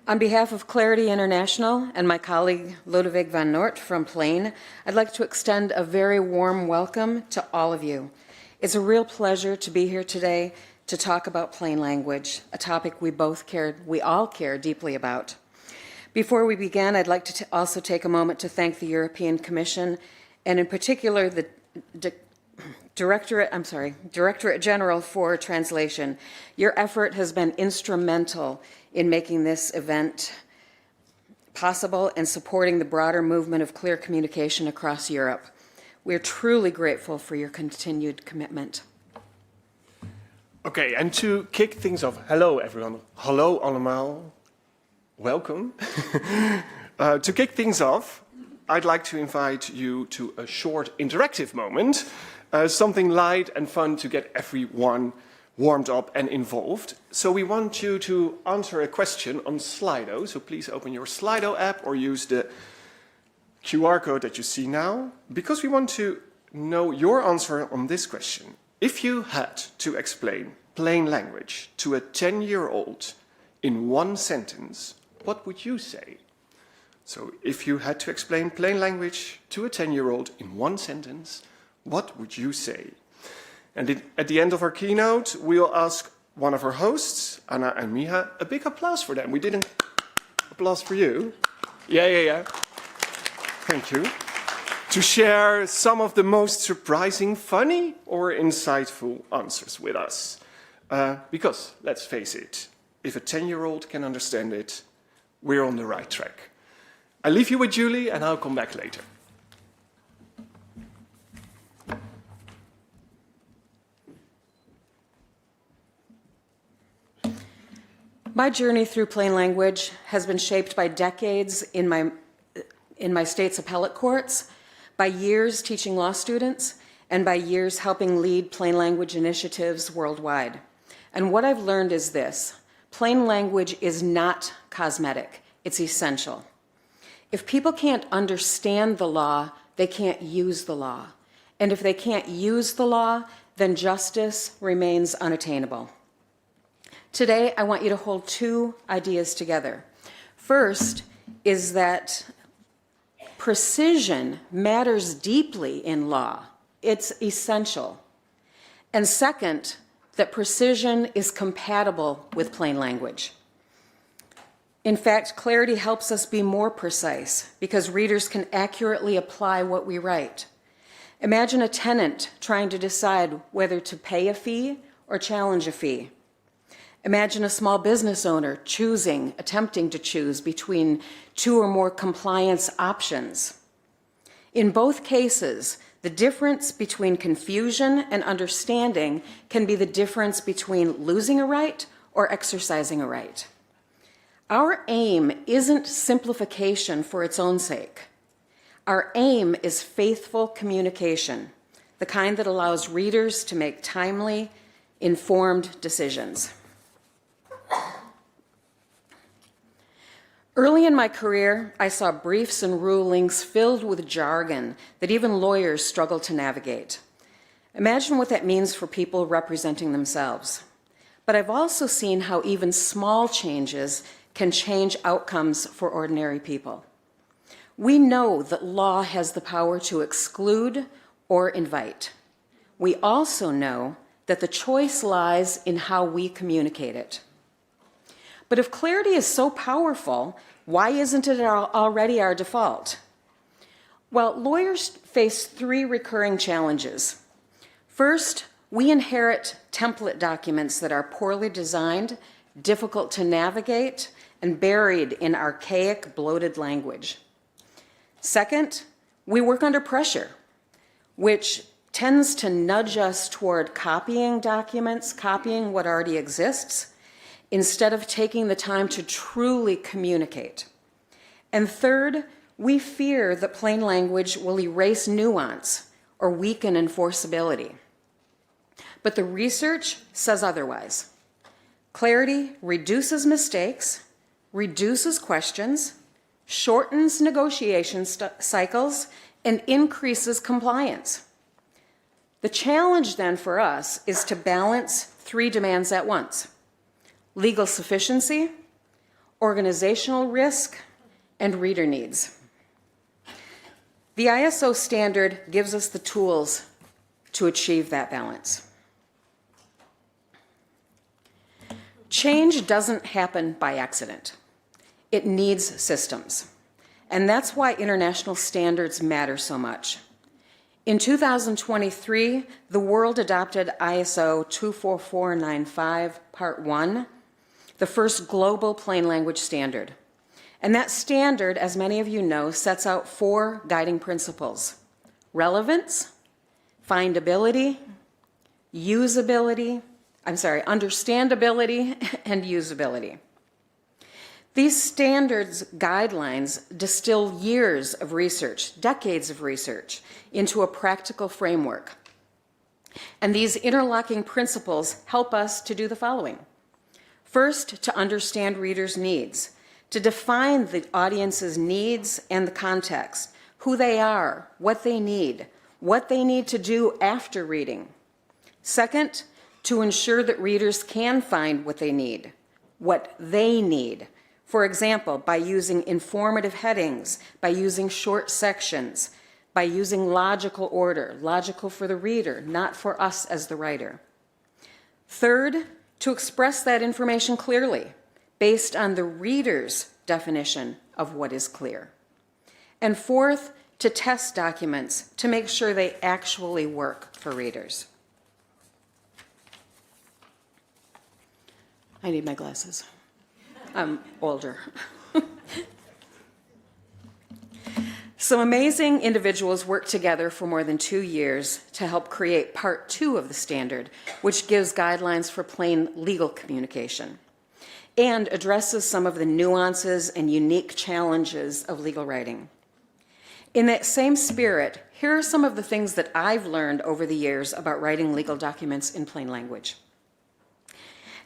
On behalf of Clarity International and my colleague Lodewijk van Noort from Plain, I'd like to extend a very warm welcome to all of you. It's a real pleasure to be here today to talk about plain language, a topic we all care deeply about. Before we begin, I'd like to also take a moment to thank the European Commission and in particular the Directorate General for Translation. Your effort has been instrumental in making this event possible and supporting the broader movement of clear communication across Europe. We're truly grateful for your continued commitment. Okay, and to kick things off, hello everyone. Hallo allemaal. Welcome. To kick things off, I'd like to invite you to a short interactive moment, something light and fun to get everyone warmed up and involved. So we want you to answer a question on Slido. So please open your Slido app or use the QR code that you see now, because we want to know your answer on this question. If you had to explain plain language to a 10-year-old in one sentence, what would you say? So if you had to explain plain language to a 10-year-old in one sentence, what would you say? And at the end of our keynote, we'll ask one of our hosts, Anna and Miha, a big applause for them. We didn't applause for you. Yeah. Thank you. To share some of the most surprising, funny, or insightful answers with us. Because, let's face it, if a 10-year-old can understand it, we're on the right track. I leave you with Julie, and I'll come back later. My journey through plain language has been shaped by decades in my state's appellate courts, by years teaching law students, and by years helping lead plain language initiatives worldwide. And what I've learned is this: plain language is not cosmetic, it's essential. If people can't understand the law, they can't use the law. And if they can't use the law, then justice remains unattainable. Today, I want you to hold two ideas together. First is that precision matters deeply in law. It's essential. And second, that precision is compatible with plain language. In fact, clarity helps us be more precise because readers can accurately apply what we write. Imagine a tenant trying to decide whether to pay a fee or challenge a fee. Imagine a small business owner attempting to choose between two or more compliance options. In both cases, the difference between confusion and understanding can be the difference between losing a right or exercising a right. Our aim isn't simplification for its own sake. Our aim is faithful communication, the kind that allows readers to make timely, informed decisions. Early in my career, I saw briefs and rulings filled with jargon that even lawyers struggle to navigate. Imagine what that means for people representing themselves. But I've also seen how even small changes can change outcomes for ordinary people. We know that law has the power to exclude or invite. We also know that the choice lies in how we communicate it. But if clarity is so powerful, why isn't it already our default? Well, lawyers face three recurring challenges. First, we inherit template documents that are poorly designed, difficult to navigate, and buried in archaic, bloated language. Second, we work under pressure, which tends to nudge us toward copying documents, copying what already exists, instead of taking the time to truly communicate. And third, we fear that plain language will erase nuance or weaken enforceability. But the research says otherwise. Clarity reduces mistakes, reduces questions, shortens negotiation cycles, and increases compliance. The challenge then for us is to balance three demands at once: legal sufficiency, organizational risk, and reader needs. The ISO standard gives us the tools to achieve that balance. Change doesn't happen by accident. It needs systems. And that's why international standards matter so much. In 2023, the world adopted ISO 24495 Part 1, the first global plain language standard. And that standard, as many of you know, sets out 4 guiding principles: relevance, findability, understandability, and usability. These standards guidelines distill years of research, decades of research, into a practical framework. And these interlocking principles help us to do the following. First, to understand readers' needs, to define the audience's needs and the context, who they are, what they need to do after reading. Second, to ensure that readers can find what they need. For example, by using informative headings, by using short sections, by using logical order, logical for the reader, not for us as the writer. Third, to express that information clearly, based on the reader's definition of what is clear. And fourth, to test documents to make sure they actually work for readers. I need my glasses. I'm older. Some amazing individuals worked together for more than 2 years to help create Part 2 of the standard, which gives guidelines for plain legal communication and addresses some of the nuances and unique challenges of legal writing. In that same spirit, here are some of the things that I've learned over the years about writing legal documents in plain language.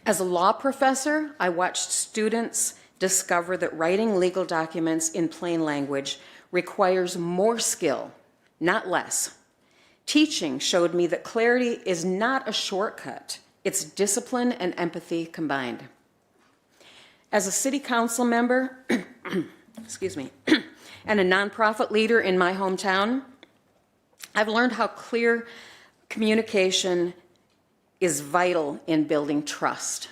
As a law professor, I watched students discover that writing legal documents in plain language requires more skill, not less. Teaching showed me that clarity is not a shortcut. It's discipline and empathy combined. As a city council member, and a nonprofit leader in my hometown, I've learned how clear communication is vital in building trust.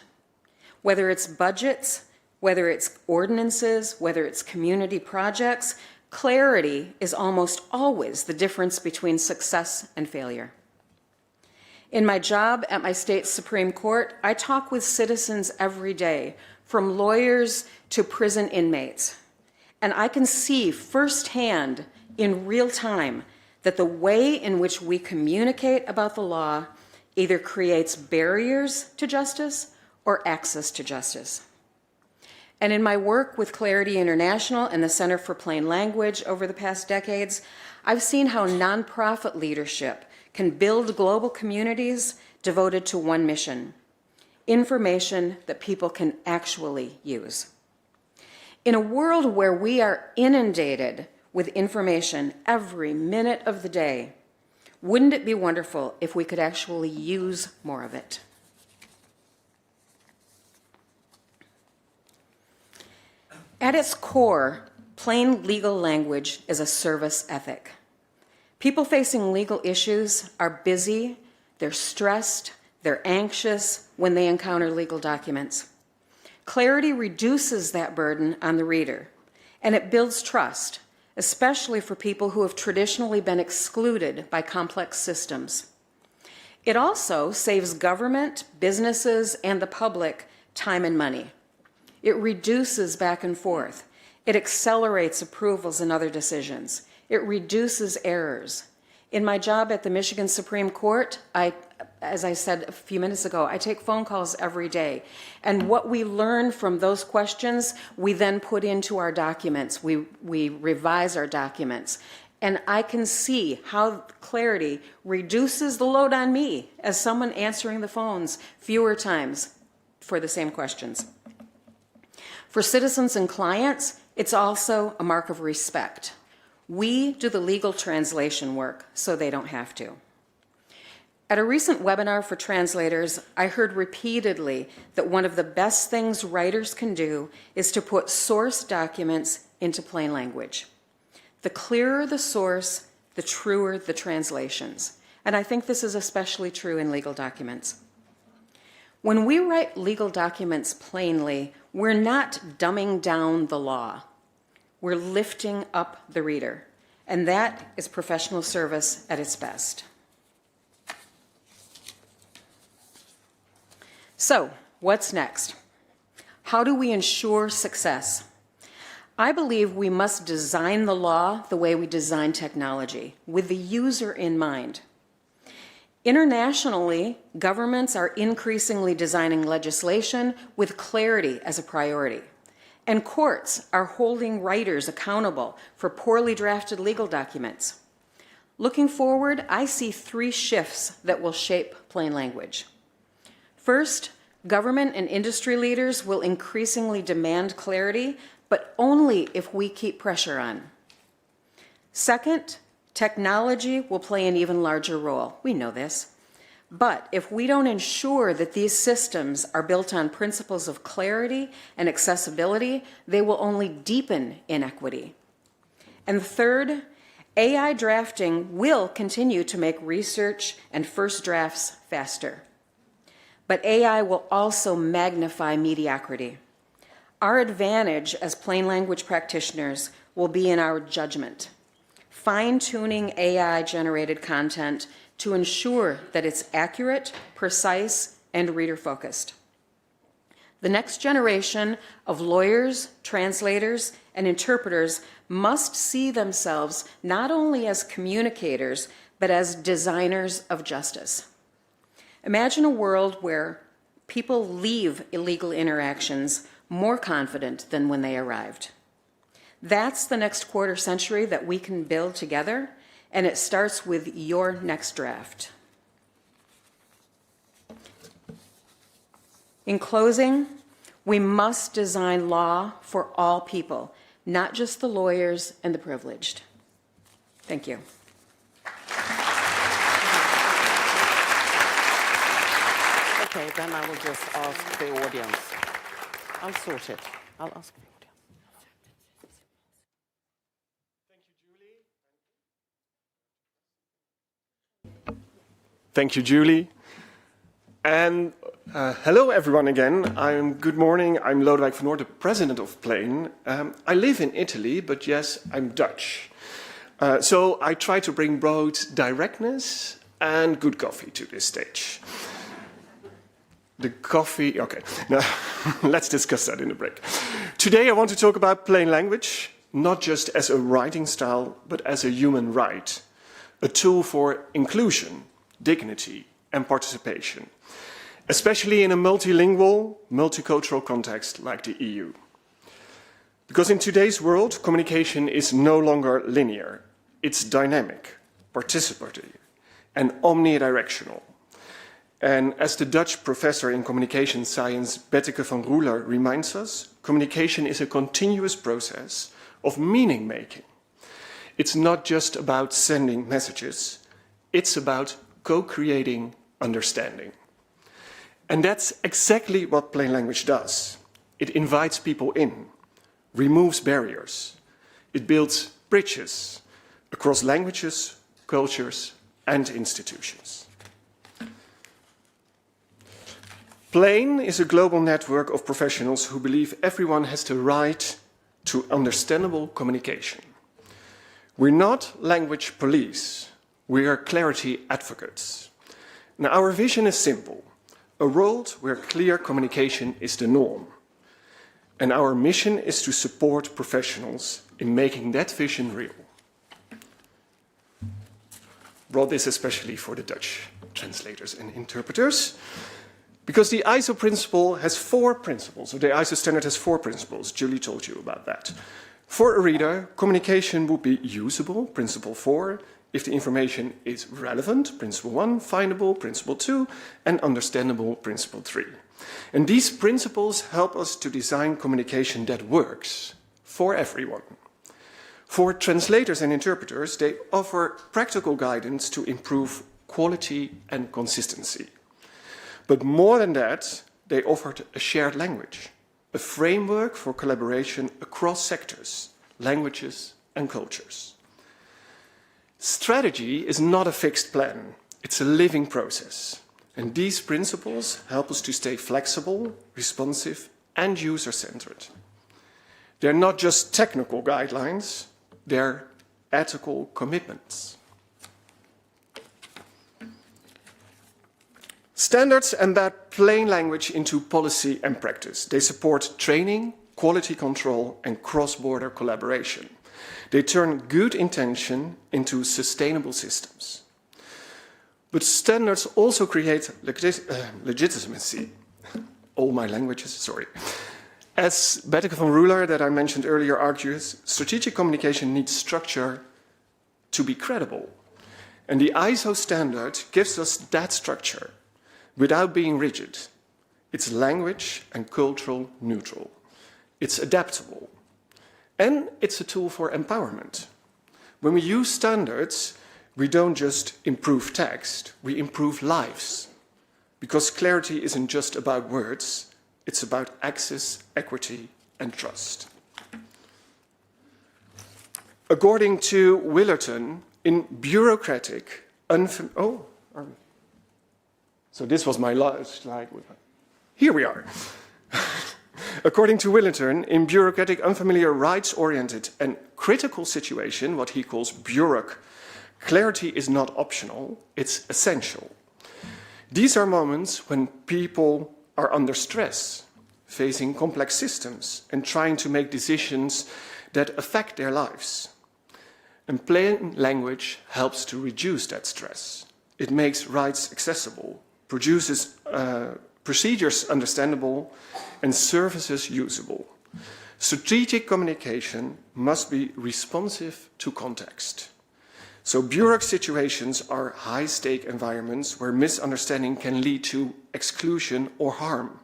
Whether it's budgets, whether it's ordinances, whether it's community projects, clarity is almost always the difference between success and failure. In my job at my state Supreme Court, I talk with citizens every day, from lawyers to prison inmates. And I can see firsthand in real time that the way in which we communicate about the law either creates barriers to justice or access to justice. And in my work with Clarity International and the Center for Plain Language over the past decades, I've seen how nonprofit leadership can build global communities devoted to one mission: information that people can actually use. In a world where we are inundated with information every minute of the day, wouldn't it be wonderful if we could actually use more of it? At its core, plain legal language is a service ethic. People facing legal issues are busy, they're stressed, they're anxious when they encounter legal documents. Clarity reduces that burden on the reader, and it builds trust, especially for people who have traditionally been excluded by complex systems. It also saves government, businesses, and the public time and money. It reduces back and forth. It accelerates approvals and other decisions. It reduces errors. In my job at the Michigan Supreme Court, as I said a few minutes ago, I take phone calls every day. And what we learn from those questions, we then put into our documents. We revise our documents. And I can see how clarity reduces the load on me as someone answering the phones fewer times for the same questions. For citizens and clients, it's also a mark of respect. We do the legal translation work so they don't have to. At a recent webinar for translators, I heard repeatedly that one of the best things writers can do is to put source documents into plain language. The clearer the source, the truer the translations. And I think this is especially true in legal documents. When we write legal documents plainly, we're not dumbing down the law. We're lifting up the reader. And that is professional service at its best. So, what's next? How do we ensure success? I believe we must design the law the way we design technology, with the user in mind. Internationally, governments are increasingly designing legislation with clarity as a priority. And courts are holding writers accountable for poorly drafted legal documents. Looking forward, I see 3 shifts that will shape plain language. First, government and industry leaders will increasingly demand clarity, but only if we keep pressure on. Second, technology will play an even larger role. We know this. But if we don't ensure that these systems are built on principles of clarity and accessibility, they will only deepen inequity. And third, AI drafting will continue to make research and first drafts faster. But AI will also magnify mediocrity. Our advantage as plain language practitioners will be in our judgment, fine-tuning AI-generated content to ensure that it's accurate, precise, and reader-focused. The next generation of lawyers, translators, and interpreters must see themselves not only as communicators, but as designers of justice. Imagine a world where people leave illegal interactions more confident than when they arrived. That's the next quarter century that we can build together, and it starts with your next draft. In closing, we must design law for all people, not just the lawyers and the privileged. Thank you. Okay, then I will just ask the audience. I'll sort it. I'll ask the audience. Thank you, Julie. And hello, everyone, again. Good morning. I'm Lodewijk van Noort, the president of Plain. I live in Italy, but yes, I'm Dutch. So I try to bring both directness and good coffee to this stage. The coffee, okay. Now, let's discuss that in the break. Today I want to talk about plain language, not just as a writing style, but as a human right, a tool for inclusion, dignity, and participation, especially in a multilingual, multicultural context like the EU. Because in today's world, communication is no longer linear. It's dynamic, participatory, and omnidirectional. And as the Dutch professor in communication science, Betteke van Roeler, reminds us, communication is a continuous process of meaning-making. It's not just about sending messages, it's about co-creating understanding. And that's exactly what plain language does. It invites people in, removes barriers. It builds bridges across languages, cultures, and institutions. Plain is a global network of professionals who believe everyone has the right to understandable communication. We're not language police, we are clarity advocates. Now, our vision is simple, a world where clear communication is the norm. And our mission is to support professionals in making that vision real. Brought this especially for the Dutch translators and interpreters. Because the ISO principle has 4 principles, or the ISO standard has 4 principles. Julie told you about that. For a reader, communication would be usable, principle 4, if the information is relevant, principle 1, findable, principle 2, and understandable, principle 3. And these principles help us to design communication that works for everyone. For translators and interpreters, they offer practical guidance to improve quality and consistency. But more than that, they offered a shared language, a framework for collaboration across sectors, languages and cultures. Strategy is not a fixed plan, it's a living process. And these principles help us to stay flexible, responsive and user-centered. They're not just technical guidelines, they're ethical commitments. Standards embed plain language into policy and practice. They support training, quality control, and cross-border collaboration. They turn good intention into sustainable systems. But standards also create legitimacy. All my languages, sorry. As Lodewijk van Noort, that I mentioned earlier, argues, strategic communication needs structure to be credible. And the ISO standard gives us that structure without being rigid. It's language and cultural neutral. It's adaptable. And it's a tool for empowerment. When we use standards, we don't just improve text, we improve lives. Because clarity isn't just about words, it's about access, equity, and trust. According to Willerton, in bureaucratic, so this was my last slide. Here we are. According to Willerton, in bureaucratic, unfamiliar, rights-oriented, and critical situation, what he calls bureauc, clarity is not optional, it's essential. These are moments when people are under stress, facing complex systems, and trying to make decisions that affect their lives. And plain language helps to reduce that stress. It makes rights accessible, produces procedures understandable, and services usable. Strategic communication must be responsive to context. So bureauc situations are high-stake environments where misunderstanding can lead to exclusion or harm.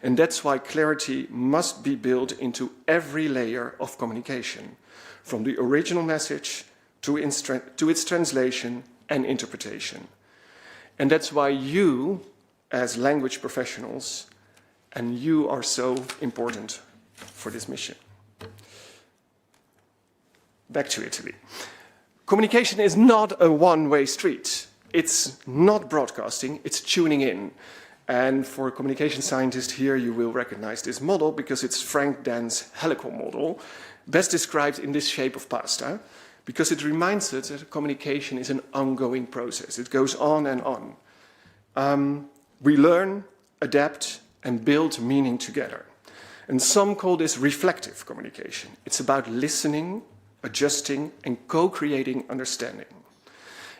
And that's why clarity must be built into every layer of communication, from the original message to its translation and interpretation. And that's why you, as language professionals, and you are so important for this mission. Back to Italy. Communication is not a one-way street. It's not broadcasting, it's tuning in. And for a communication scientist here, you will recognize this model because it's Frank Dan's helical model, best described in this shape of pasta, because it reminds us that communication is an ongoing process. It goes on and on. We learn, adapt, and build meaning together. And some call this reflective communication. It's about listening, adjusting, and co-creating understanding.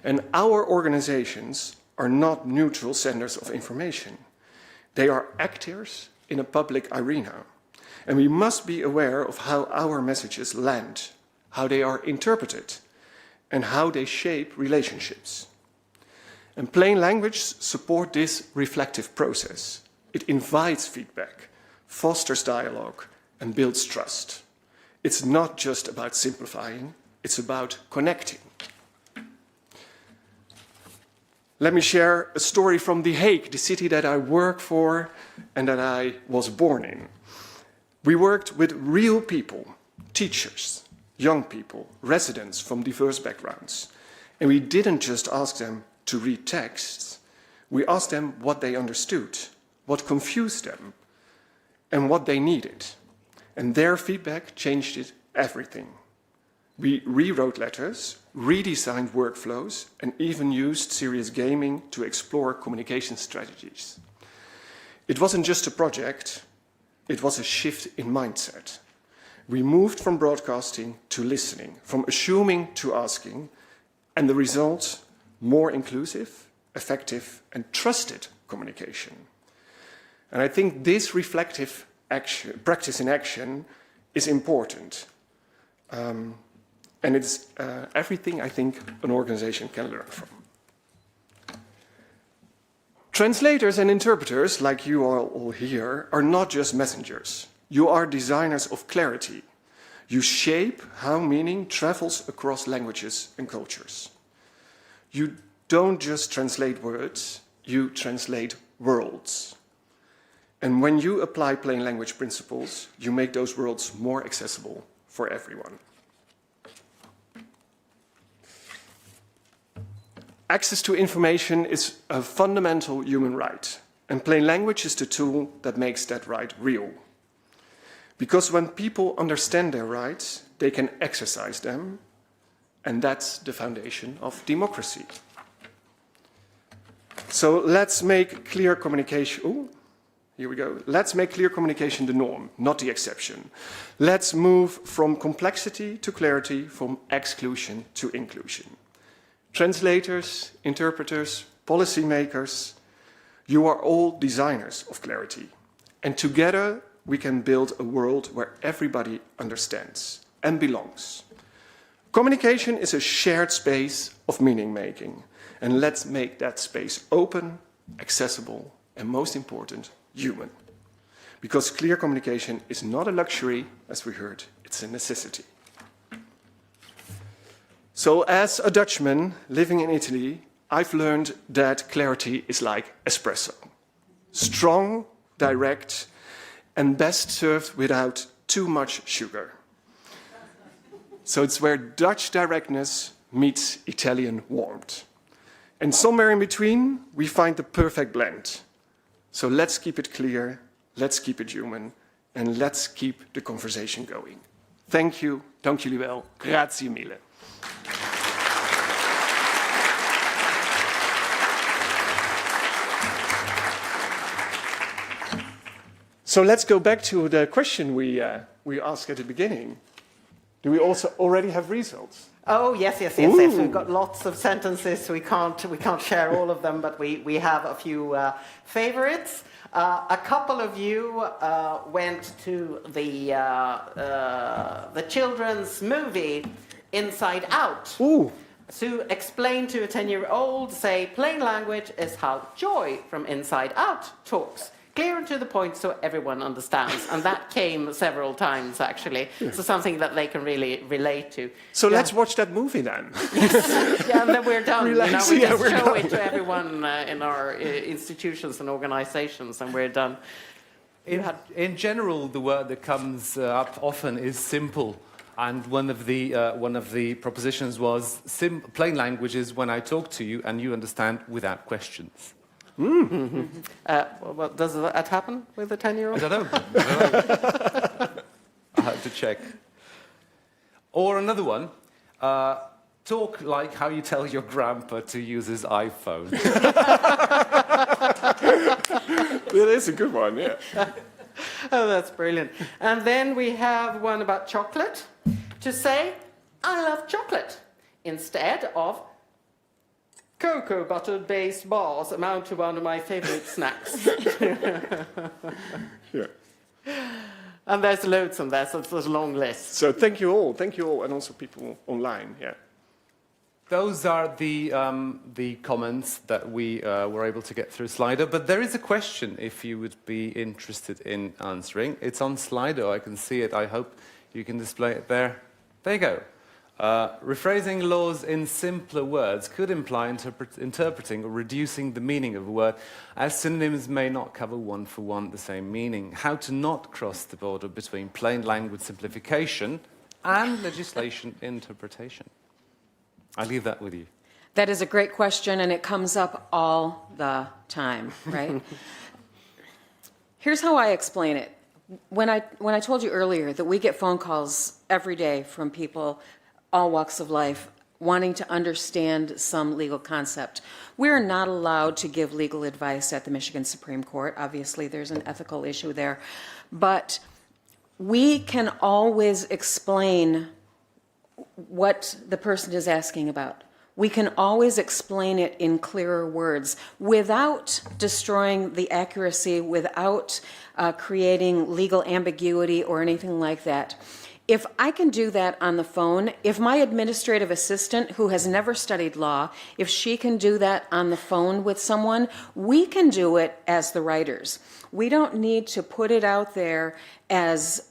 And our organizations are not neutral senders of information. They are actors in a public arena. And we must be aware of how our messages land, how they are interpreted, and how they shape relationships. And plain language supports this reflective process. It invites feedback, fosters dialogue, and builds trust. It's not just about simplifying, it's about connecting. Let me share a story from The Hague, the city that I work for and that I was born in. We worked with real people, teachers, young people, residents from diverse backgrounds. And we didn't just ask them to read texts, we asked them what they understood, what confused them, and what they needed. And their feedback changed everything. We rewrote letters, redesigned workflows, and even used serious gaming to explore communication strategies. It wasn't just a project, it was a shift in mindset. We moved from broadcasting to listening, from assuming to asking, and the result, more inclusive, effective, and trusted communication. And I think this reflective action, practice in action is important. And it's everything I think an organization can learn from. Translators and interpreters, like you all here, are not just messengers. You are designers of clarity. You shape how meaning travels across languages and cultures. You don't just translate words, you translate worlds. And when you apply plain language principles, you make those worlds more accessible for everyone. Access to information is a fundamental human right, and plain language is the tool that makes that right real. Because when people understand their rights, they can exercise them, and that's the foundation of democracy. So let's make clear communication, here we go. Let's make clear communication the norm, not the exception. Let's move from complexity to clarity, from exclusion to inclusion. Translators, interpreters, policymakers, you are all designers of clarity. And together we can build a world where everybody understands and belongs. Communication is a shared space of meaning making. And let's make that space open, accessible, and most important, human. Because clear communication is not a luxury, as we heard, it's a necessity. So as a Dutchman living in Italy, I've learned that clarity is like espresso. Strong, direct, and best served without too much sugar. So it's where Dutch directness meets Italian warmth. And somewhere in between, we find the perfect blend. So let's keep it clear, let's keep it human, and let's keep the conversation going. Thank you, dank jullie wel, grazie mille. So let's go back to the question we asked at the beginning. Do we also already have results? Oh, yes. We've got lots of sentences. We can't share all of them, but we have a few favorites. A couple of you went to the children's movie Inside Out. Ooh. To explain to a 10-year-old, say, plain language is how Joy from Inside Out talks. Clear and to the point so everyone understands. And that came several times, actually. Yeah. So something that they can really relate to. So let's watch that movie then. Yeah, and then we're done. Relax, we just we're show done. it to everyone in our institutions and organizations, and we're done. In general, the word that comes up often is simple. And one of the propositions was plain language is when I talk to you and you understand without questions. Well, does that happen with a 10-year-old? I don't know. I have to check. Or another one, talk like how you tell your grandpa to use his iPhone. That is a good one, yeah. Oh, that's brilliant. And then we have one about chocolate. To say, I love chocolate, instead of cocoa butter-based bars amount to one of my favorite snacks. Yeah. And there's loads on there, so it's a long list. So thank you all, and also people online, yeah. Those are the comments that we were able to get through Slido. But there is a question, if you would be interested in answering. It's on Slido. I can see it. I hope you can display it there. There you go. Rephrasing laws in simpler words could imply interpreting or reducing the meaning of a word, as synonyms may not cover one-for-one the same meaning. How to not cross the border between plain language simplification and legislation interpretation. I leave that with you. That is a great question, and it comes up all the time, right? Here's how I explain it. When I told you earlier that we get phone calls every day from people, all walks of life, wanting to understand some legal concept, we're not allowed to give legal advice at the Michigan Supreme Court. Obviously, there's an ethical issue there. But we can always explain what the person is asking about. We can always explain it in clearer words without destroying the accuracy, without creating legal ambiguity or anything like that. If I can do that on the phone, if my administrative assistant, who has never studied law, if she can do that on the phone with someone, we can do it as the writers. We don't need to put it out there as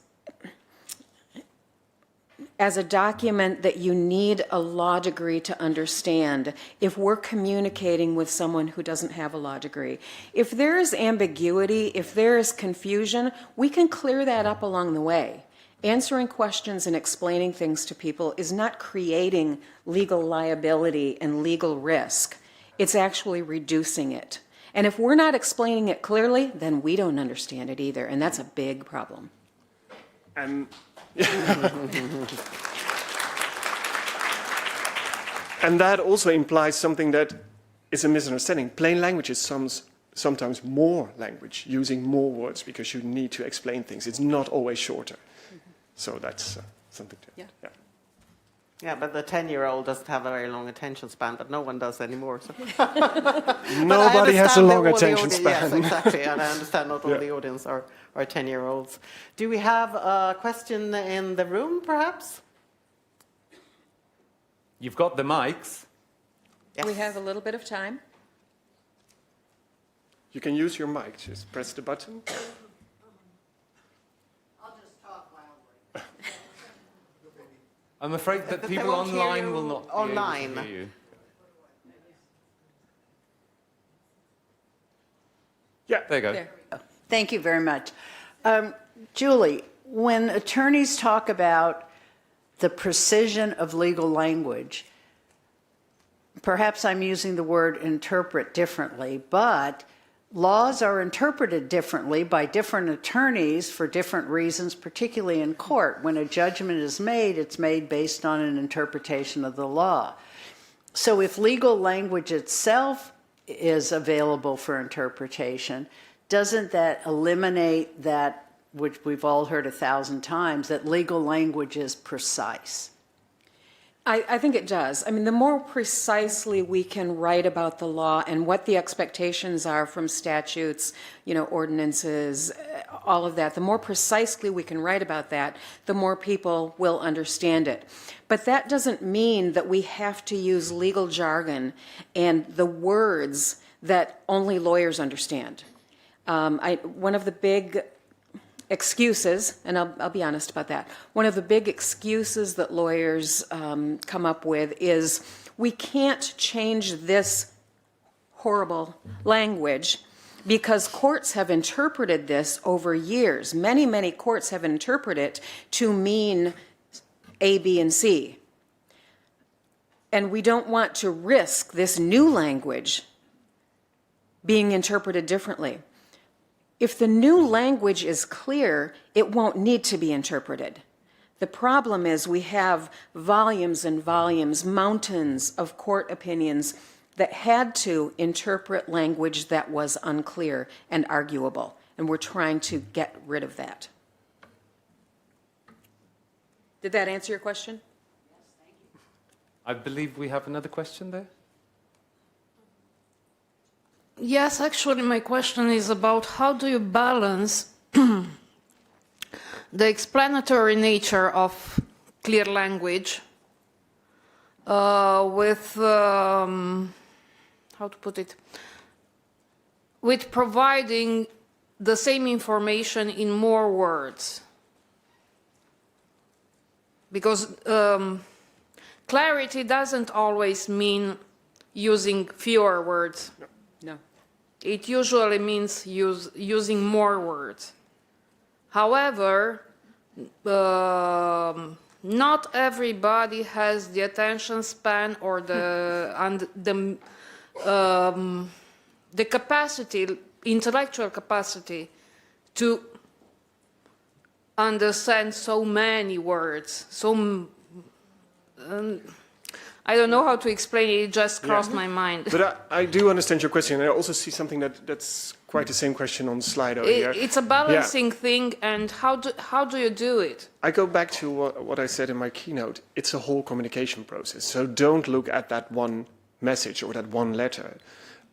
as a document that you need a law degree to understand if we're communicating with someone who doesn't have a law degree. If there is ambiguity, if there is confusion, we can clear that up along the way. Answering questions and explaining things to people is not creating legal liability and legal risk. It's actually reducing it. And if we're not explaining it clearly, then we don't understand it either, and that's a big problem. And that also implies something that is a misunderstanding. Plain language is sometimes more language, using more words because you need to explain things. It's not always shorter. So that's something to... Yeah. Yeah, but the 10-year-old doesn't have a very long attention span, but no one does anymore. So. Nobody has a long attention span. Yes, exactly, and I understand not all the audience are 10-year-olds. Do we have a question in the room, perhaps? You've got the mics. Yes. We have a little bit of time. You can use your mic. Just press the button. I'll just talk loudly. I'm afraid that They people won't hear online you will not be online. able to hear you. Yeah. There you go. There. Thank you very much. Julie, when attorneys talk about the precision of legal language, perhaps I'm using the word interpret differently, but laws are interpreted differently by different attorneys for different reasons, particularly in court. When a judgment is made, it's made based on an interpretation of the law. So if legal language itself is available for interpretation, doesn't that eliminate that, which we've all heard 1,000 times, that legal language is precise? I think it does. I mean, the more precisely we can write about the law and what the expectations are from statutes, ordinances, all of that, the more precisely we can write about that, the more people will understand it. But that doesn't mean that we have to use legal jargon and the words that only lawyers understand. One of the big excuses, and I'll be honest about that, one of the big excuses that lawyers come up with is we can't change this horrible language because courts have interpreted this over years. Many, many courts have interpreted it to mean A, B, and C. And we don't want to risk this new language being interpreted differently. If the new language is clear, it won't need to be interpreted. The problem is we have volumes and volumes, mountains of court opinions that had to interpret language that was unclear and arguable, and we're trying to get rid of that. Did that answer your question? I believe we have another question there. Yes, actually, my question is about how do you balance the explanatory nature of clear language with, how to put it, with providing the same information in more words? Because clarity doesn't always mean using fewer words. No. It usually means using more words. However, not everybody has the attention span or the capacity, intellectual capacity, to understand so many words. I don't know how to explain it, it just crossed my mind. But I do understand your question, and I also see something that's quite the same question on Slido here. It's a balancing thing, and how do you do it? I go back to what I said in my keynote. It's a whole communication process, so don't look at that one message or that one letter.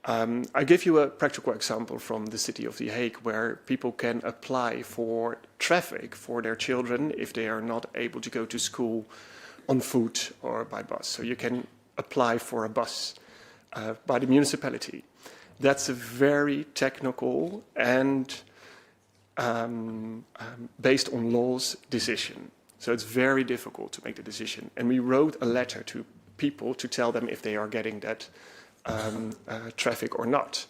I give you a practical example from the city of The Hague, where people can apply for traffic for their children if they are not able to go to school on foot or by bus. So you can apply for a bus by the municipality. That's a very technical and based on laws decision. So it's very difficult to make the decision. And we wrote a letter to people to tell them if they are getting that traffic or not.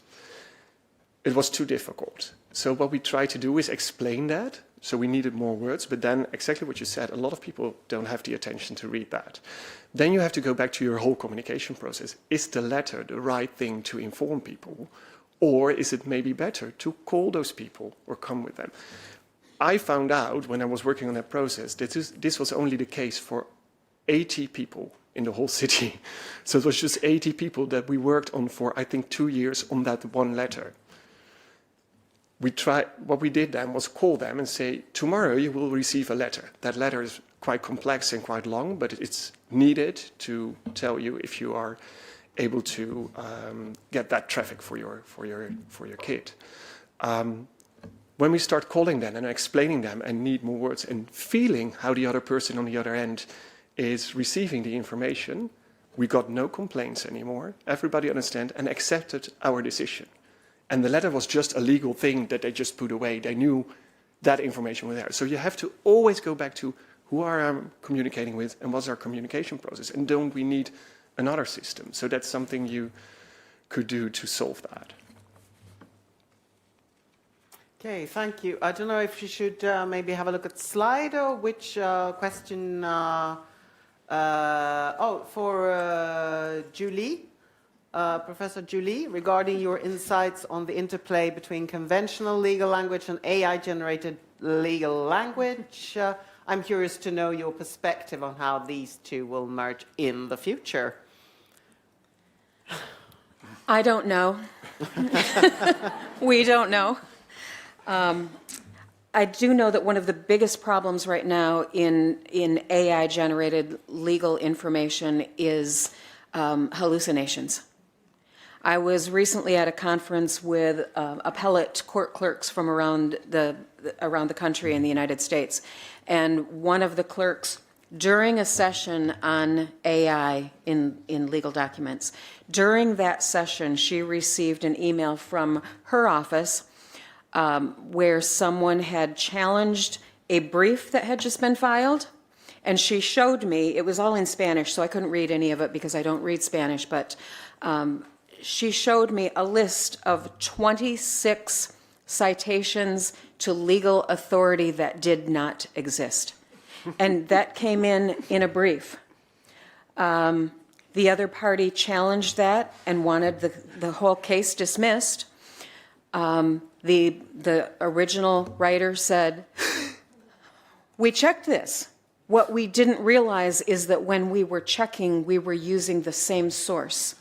It was too difficult. So what we tried to do is explain that. So we needed more words, but then exactly what you said, a lot of people don't have the attention to read that. Then you have to go back to your whole communication process. Is the letter the right thing to inform people? Or is it maybe better to call those people or come with them? I found out when I was working on that process that this was only the case for 80 people in the whole city. So it was just 80 people that we worked on for, I think, 2 years on that one letter. What we did then was call them and say, tomorrow you will receive a letter. That letter is quite complex and quite long, but it's needed to tell you if you are able to get that traffic for your kid. When we start calling them and explaining them and need more words and feeling how the other person on the other end is receiving the information, we got no complaints anymore. Everybody understood and accepted our decision. And the letter was just a legal thing that they just put away. They knew that information was there. So you have to always go back to who are I communicating with and what's our communication process, and don't we need another system? So that's something you could do to solve that. Okay, thank you. I don't know if you should maybe have a look at Slido. Which question? For Julie, Professor Julie, regarding your insights on the interplay between conventional legal language and AI-generated legal language. I'm curious to know your perspective on how these two will merge in the future. I don't know. We don't know. I do know that one of the biggest problems right now in AI-generated legal information is hallucinations. I was recently at a conference with appellate court clerks from around the country in the United States, and one of the clerks, during a session on AI in legal documents, during that session, she received an email from her office where someone had challenged a brief that had just been filed, and she showed me, it was all in Spanish, so I couldn't read any of it because I don't read Spanish, but she showed me a list of 26 citations to legal authority that did not exist. And that came in a brief. The other party challenged that and wanted the whole case dismissed. The original writer said, we checked this. What we didn't realize is that when we were checking, we were using the same source.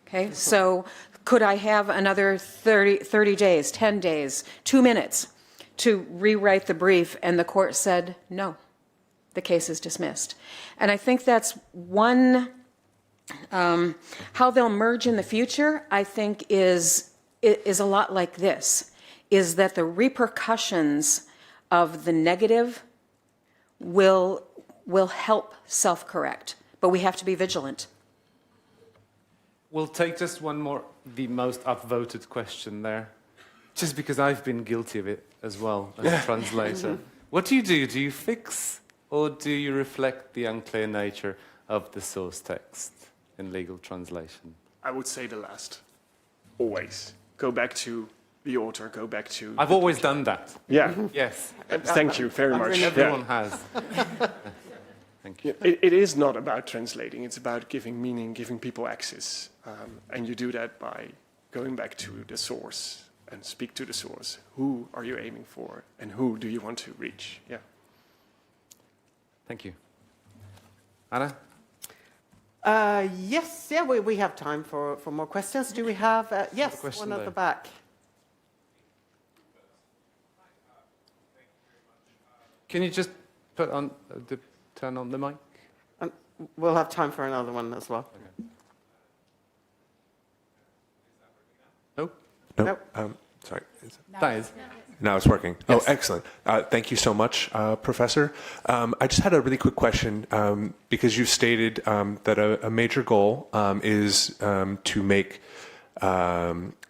Okay, so could I have another 30 days, 10 days, 2 minutes to rewrite the brief? And the court said, no, the case is dismissed. And I think that's one, how they'll merge in the future, I think is a lot like this, is that the repercussions of the negative will help self-correct, but we have to be vigilant. We'll take just one more, the most upvoted question there, just because I've been guilty of it as well as a translator. What do? Do you fix or do you reflect the unclear nature of the source text in legal translation? I would say the last. Always. Go back to the author, go back to... I've always done that. Yeah. Yes. Thank you very much. Everyone has. Thank you. It is not about translating, it's about giving meaning, giving people access. And you do that by going back to the source and speak to the source. Who are you aiming for and who do you want to reach? Yeah. Thank you. Anna? Yes, yeah, we have time for more questions. Do we have, yes, one at the back. Can you just put on turn on the mic? We'll have time for another one as well. Okay. No. Nope. Sorry. That is. Now it's working. Yes. Oh, excellent. Thank you so much, Professor. I just had a really quick question because you stated that a major goal is to make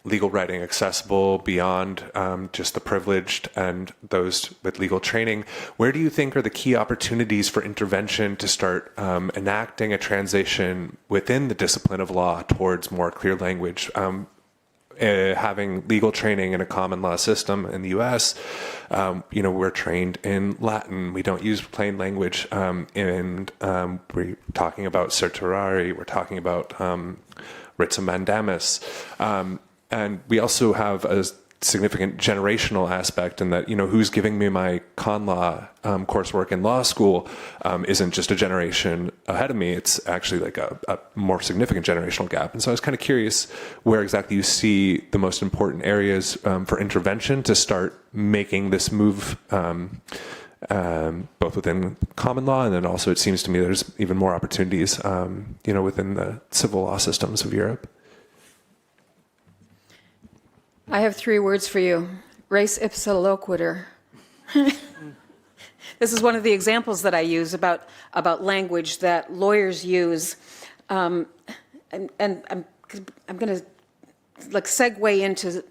legal writing accessible beyond just the privileged and those with legal training, where do you think are the key opportunities for intervention to start enacting a transition within the discipline of law towards more clear language? Having legal training in a common law system in the U.S., we're trained in Latin. We don't use plain language, and we're talking about certiorari. We're talking about writs of mandamus, and we also have a significant generational aspect in that, who's giving me my con law coursework in law school isn't just a generation ahead of me. It's actually like a more significant generational gap. And so I was kind of curious where exactly you see the most important areas for intervention to start making this move, both within common law, and then also it seems to me there's even more opportunities, within the civil law systems of Europe. I have 3 words for you. Res ipsa loquitur. This is one of the examples that I use about language that lawyers use. And I'm going to segue into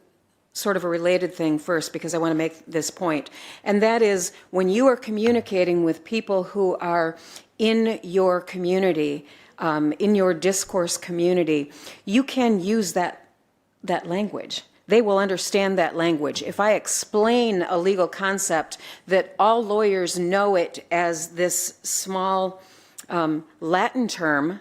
sort of a related thing first, because I want to make this point. And that is, when you are communicating with people who are in your community, in your discourse community, you can use that language. They will understand that language. If I explain a legal concept that all lawyers know it as this small Latin term,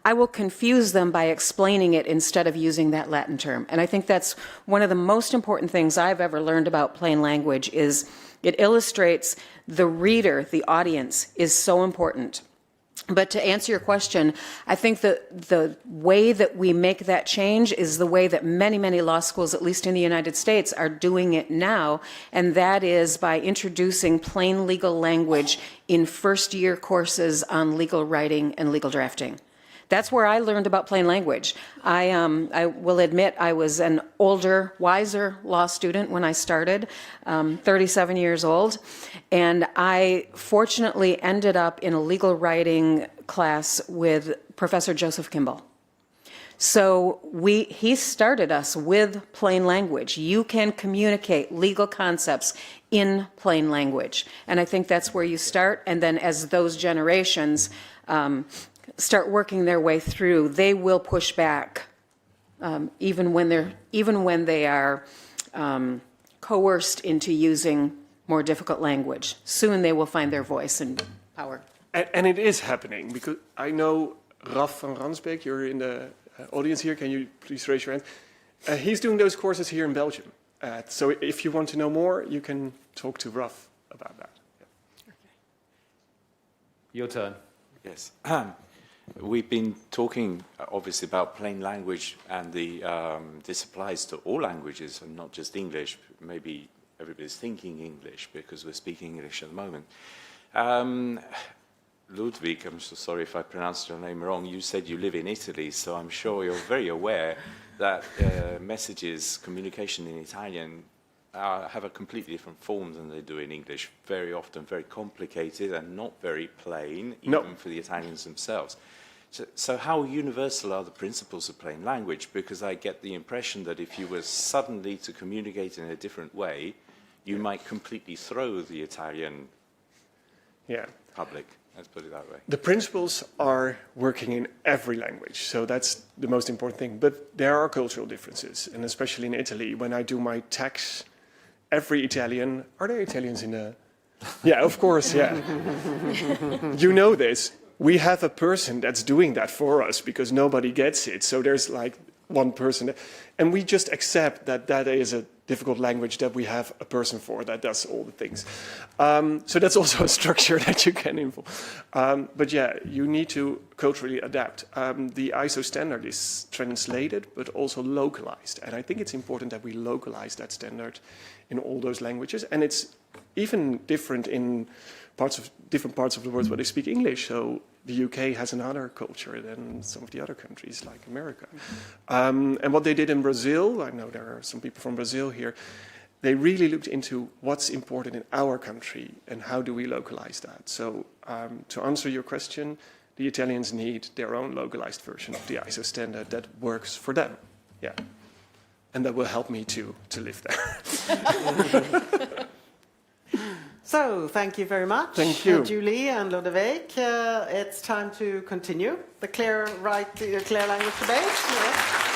I will confuse them by explaining it instead of using that Latin term. And I think that's one of the most important things I've ever learned about plain language is it illustrates the reader, the audience, is so important. But to answer your question, I think that the way that we make that change is the way that many, many law schools, at least in the United States, are doing it now, and that is by introducing plain legal language in first-year courses on legal writing and legal drafting. That's where I learned about plain language. I will admit I was an older, wiser law student when I started, 37 years old, and I fortunately ended up in a legal writing class with Professor Joseph Kimball. So he started us with plain language. You can communicate legal concepts in plain language, and I think that's where you start, and then as those generations start working their way through, they will push back, even when they are coerced into using more difficult language. Soon they will find their voice and power. And it is happening, because I know Raf van Ransbeek, you're in the audience here. Can you please raise your hand? He's doing those courses here in Belgium. So if you want to know more, you can talk to Raf about that. Yeah. Your turn. Yes. We've been talking, obviously, about plain language, and this applies to all languages and not just English. Maybe everybody's thinking English because we're speaking English at the moment. Lodewijk, I'm so sorry if I pronounced your name wrong. You said you live in Italy, so I'm sure you're very aware that messages, communication in Italian have a completely different form than they do in English. Very often very complicated and not very plain, even for the Italians themselves. So how universal are the principles of plain language? Because I get the impression that if you were suddenly to communicate in a different way, you might completely throw the Italian public. Let's put it that way. The principles are working in every language, so that's the most important thing. But there are cultural differences, and especially in Italy, when I do my tax, every Italian... Are there Italians in the... Yeah, of course, yeah. You know this. We have a person that's doing that for us because nobody gets it. So there's like one person. And we just accept that that is a difficult language that we have a person for that does all the things. So that's also a structure that you can involve. But yeah, you need to culturally adapt. The ISO standard is translated, but also localized. And I think it's important that we localize that standard in all those languages. And it's even different in different parts of the world where they speak English. So the UK has another culture than some of the other countries, like America. And what they did in Brazil, I know there are some people from Brazil here, they really looked into what's important in our country and how do we localize that. So to answer your question, the Italians need their own localized version of the ISO standard that works for them. Yeah. and that will help me to live there. So, thank you very much. Thank you. Julie and Lodewijk. It's time to continue the clear language debate. Yeah.